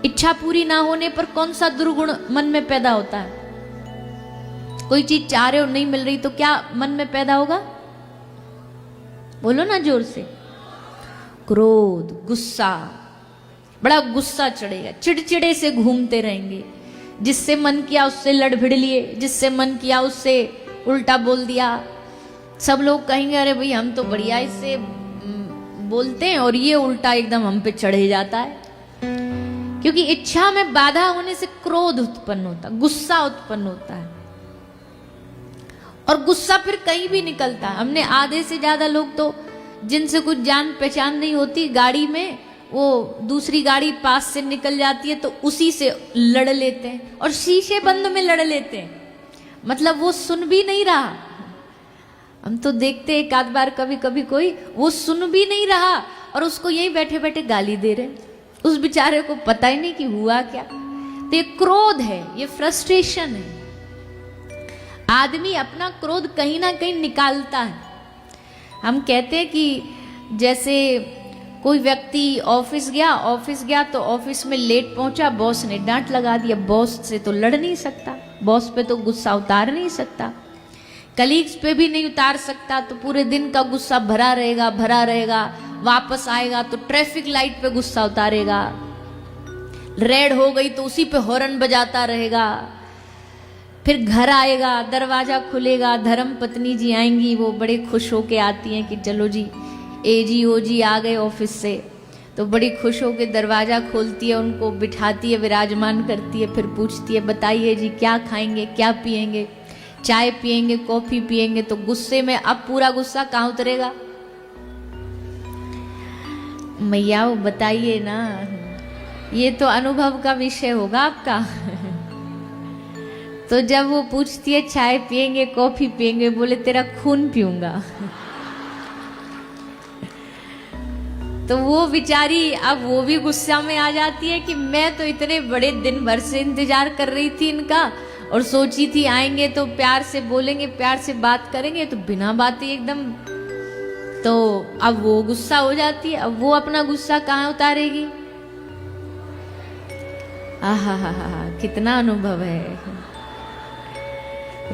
इच्छा पूरी ना होने पर कौन सा दुर्गुण मन में पैदा होता है? कोई चीज चाह रहे हो नहीं मिल रही तो क्या मन में पैदा होगा? बोलो ना जोर से। क्रोध, गुस्सा, बड़ा गुस्सा चढ़ेगा, चिड़चिड़े से घूमते रहेंगे। जिससे मन किया उससे लड़ भिड़ लिए, जिससे मन किया उससे उल्टा बोल दिया। सब लोग कहेंगे अरे भाई हम तो बढ़िया इससे बोलते हैं और ये उल्टा एकदम हम पे चढ़े जाता है। क्योंकि इच्छा में बाधा होने से क्रोध उत्पन्न होता, गुस्सा उत्पन्न होता है। और गुस्सा फिर कहीं भी निकलता है। हमने आधे से ज्यादा लोग तो जिनसे कुछ जान पहचान नहीं होती, गाड़ी में वो दूसरी गाड़ी पास से निकल जाती है तो उसी से लड़ लेते हैं और शीशे बंद में लड़ लेते हैं। मतलब वो सुन भी नहीं रहा। हम तो देखते हैं एक आध बार कभी कभी कोई वो सुन भी नहीं रहा और उसको यही बैठे बैठे गाली दे रहे। उस बेचारे को पता ही नहीं कि हुआ क्या। तो ये क्रोध है, ये फ्रस्ट्रेशन है। आदमी अपना क्रोध कहीं ना कहीं निकालता है। हम कहते हैं कि जैसे कोई व्यक्ति ऑफिस गया तो ऑफिस में लेट पहुंचा, बॉस ने डांट लगा दिया। बॉस से तो लड़ नहीं सकता, बॉस पे तो गुस्सा उतार नहीं सकता, कलीग्स पे भी नहीं उतार सकता, तो पूरे दिन का गुस्सा भरा रहेगा। वापस आएगा तो ट्रैफिक लाइट पे गुस्सा उतारेगा, रेड हो गई तो उसी पे हॉर्न बजाता रहेगा। फिर घर आएगा, दरवाजा खुलेगा, धर्म पत्नी जी आएंगी, वो बड़े खुश होके आती हैं कि चलो जी एजी ओजी आ गए ऑफिस से। तो बड़ी खुश होके दरवाजा खोलती है, उनको बिठाती है, विराजमान करती है, फिर पूछती है बताइए जी क्या खाएंगे, क्या पिएंगे, चाय पिएंगे, कॉफी पिएंगे। तो गुस्से में अब पूरा गुस्सा कहाँ उतरेगा? मैया वो बताइए ना, ये तो अनुभव का विषय होगा आपका। तो जब वो पूछती है चाय पिएंगे, कॉफी पिएंगे, बोले तेरा खून पीऊंगा। तो वो बेचारी अब वो भी गुस्सा में आ जाती है कि मैं तो इतने बड़े दिन भर से इंतजार कर रही थी इनका और सोची थी आएंगे तो प्यार से बोलेंगे, प्यार से बात करेंगे, तो बिना बात ही एकदम। तो अब वो गुस्सा हो जाती है। अब वो अपना गुस्सा कहाँ उतारेगी? आहा हा हा, कितना अनुभव है,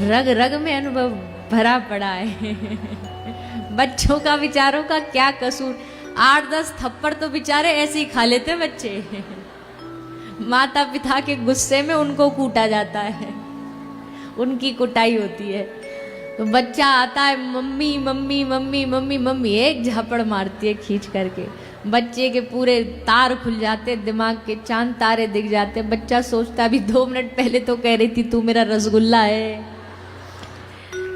रग रग में अनुभव भरा पड़ा है। बच्चों का विचारों का क्या कसूर? 8-10 थप्पड़ तो बेचारे ऐसे ही खा लेते बच्चे। माता पिता के गुस्से में उनको कूटा जाता है, उनकी कुटाई होती है। तो बच्चा आता है mummy mummy mummy mummy mummy, एक झापड़ मारती है खींच करके। बच्चे के पूरे तार खुल जाते, दिमाग के चांद तारे दिख जाते। बच्चा सोचता अभी 2 मिनट पहले तो कह रही थी तू मेरा रसगुल्ला है,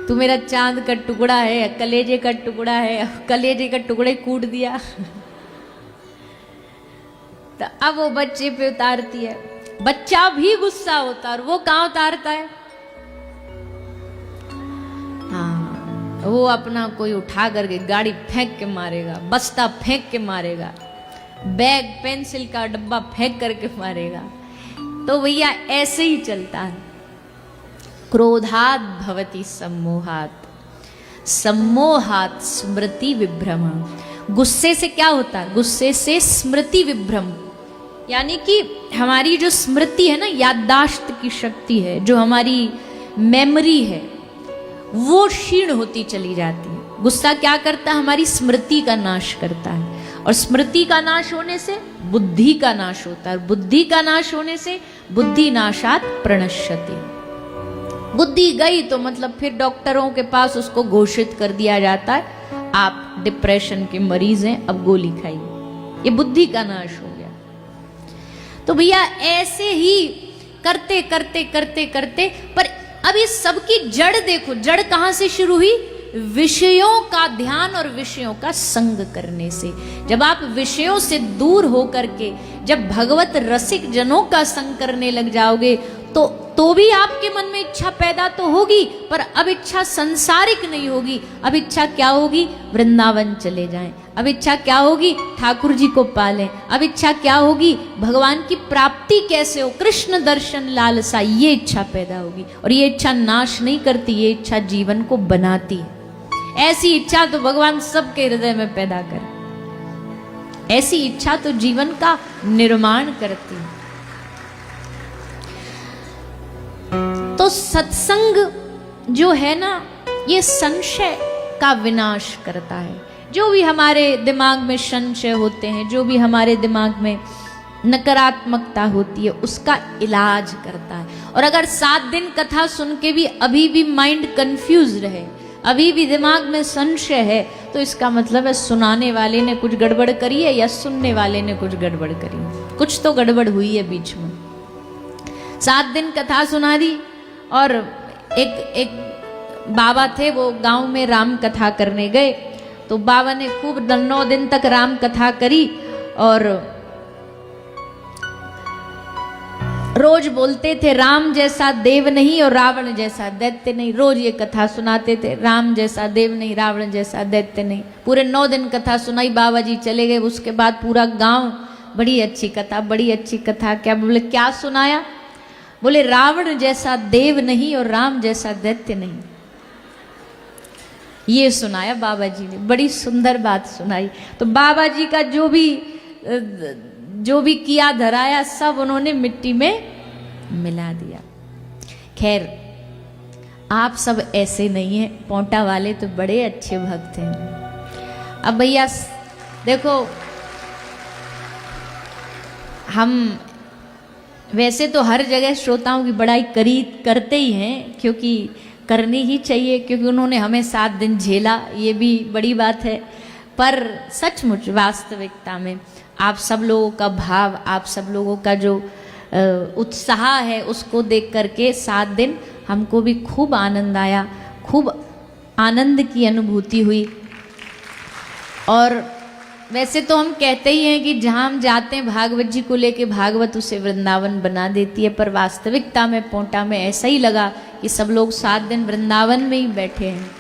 तू मेरा चांद का टुकड़ा है, कलेजे का टुकड़ा है, कलेजे का टुकड़े कूट दिया। तो अब वो बच्चे पे उतारती है। बच्चा भी गुस्सा होता है और वो कहाँ उतारता है? हाँ, वो अपना कोई उठा करके गाड़ी फेंक के मारेगा, बस्ता फेंक के मारेगा, बैग पेंसिल का डब्बा फेंक करके मारेगा। तो भैया ऐसे ही चलता है। क्रोधात भवति सम्मोहात, सम्मोहात स्मृति विभ्रम। गुस्से से क्या होता है? गुस्से से स्मृति विभ्रम, यानी कि हमारी जो स्मृति है ना, याददाश्त की शक्ति है, जो हमारी मेमोरी है, वो क्षीण होती चली जाती है। गुस्सा क्या करता है? हमारी स्मृति का नाश करता है, और स्मृति का नाश होने से बुद्धि का नाश होता है, और बुद्धि का नाश होने से बुद्धि नाशात प्रणश्यति। बुद्धि गई तो मतलब फिर डॉक्टरों के पास उसको घोषित कर दिया जाता है आप डिप्रेशन के मरीज हैं, अब गोली खाइए। ये बुद्धि का नाश हो गया। तो भैया ऐसे ही करते करते करते करते, पर अब इस सब की जड़ देखो, जड़ कहां से शुरू हुई? विषयों का ध्यान और विषयों का संग करने से। जब आप विषयों से दूर हो करके जब भगवत रसिक जनों का संग करने लग जाओगे तो भी आपके मन में इच्छा पैदा तो होगी, पर अब इच्छा संसारिक नहीं होगी। अब इच्छा क्या होगी? वृंदावन चले जाएं। अब इच्छा क्या होगी? ठाकुर जी को पालें। अब इच्छा क्या होगी? भगवान की प्राप्ति कैसे हो, कृष्ण दर्शन लालसा, ये इच्छा पैदा होगी। और ये इच्छा नाश नहीं करती, ये इच्छा जीवन को बनाती है। ऐसी इच्छा तो भगवान सबके हृदय में पैदा करे, ऐसी इच्छा तो जीवन का निर्माण करती है। तो सत्संग जो है ना, ये संशय का विनाश करता है। जो भी हमारे दिमाग में संशय होते हैं, जो भी हमारे दिमाग में नकारात्मकता होती है, उसका इलाज करता है। और अगर 7 दिन कथा सुन के भी अभी भी माइंड कंफ्यूज रहे, अभी भी दिमाग में संशय है, तो इसका मतलब है सुनाने वाले ने कुछ गड़बड़ करी है या सुनने वाले ने कुछ गड़बड़ करी है। कुछ तो गड़बड़ हुई है बीच में। 7 दिन कथा सुना दी, और एक बाबा थे, वो गांव में राम कथा करने गए। तो बाबा ने खूब 9 दिन तक राम कथा करी, और रोज बोलते थे राम जैसा देव नहीं और रावण जैसा दैत्य नहीं। रोज ये कथा सुनाते थे, राम जैसा देव नहीं, रावण जैसा दैत्य नहीं। पूरे 9 दिन कथा सुनाई, बाबा जी चले गए। उसके बाद पूरा गांव बड़ी अच्छी कथा, बड़ी अच्छी कथा। क्या बोले, क्या सुनाया? बोले रावण जैसा देव नहीं और राम जैसा दैत्य नहीं। ये सुनाया बाबा जी ने, बड़ी सुंदर बात सुनाई। तो बाबा जी का जो भी किया धराया सब उन्होंने मिट्टी में मिला दिया। खैर, आप सब ऐसे नहीं हैं, पोंटा वाले तो बड़े अच्छे भक्त हैं। अब भैया देखो, हम वैसे तो हर जगह श्रोताओं की बड़ाई करते ही हैं, क्योंकि करनी ही चाहिए, क्योंकि उन्होंने हमें 7 दिन झेला, ये भी बड़ी बात है। पर सचमुच वास्तविकता में आप सब लोगों का भाव, आप सब लोगों का जो उत्साह है, उसको देख करके 7 दिन हमको भी खूब आनंद आया, खूब आनंद की अनुभूति हुई। और वैसे तो हम कहते ही हैं कि जहाँ हम जाते हैं भागवत जी को लेके, भागवत उसे वृंदावन बना देती है। पर वास्तविकता में पोंटा में ऐसा ही लगा कि सब लोग 7 दिन वृंदावन में ही बैठे हैं।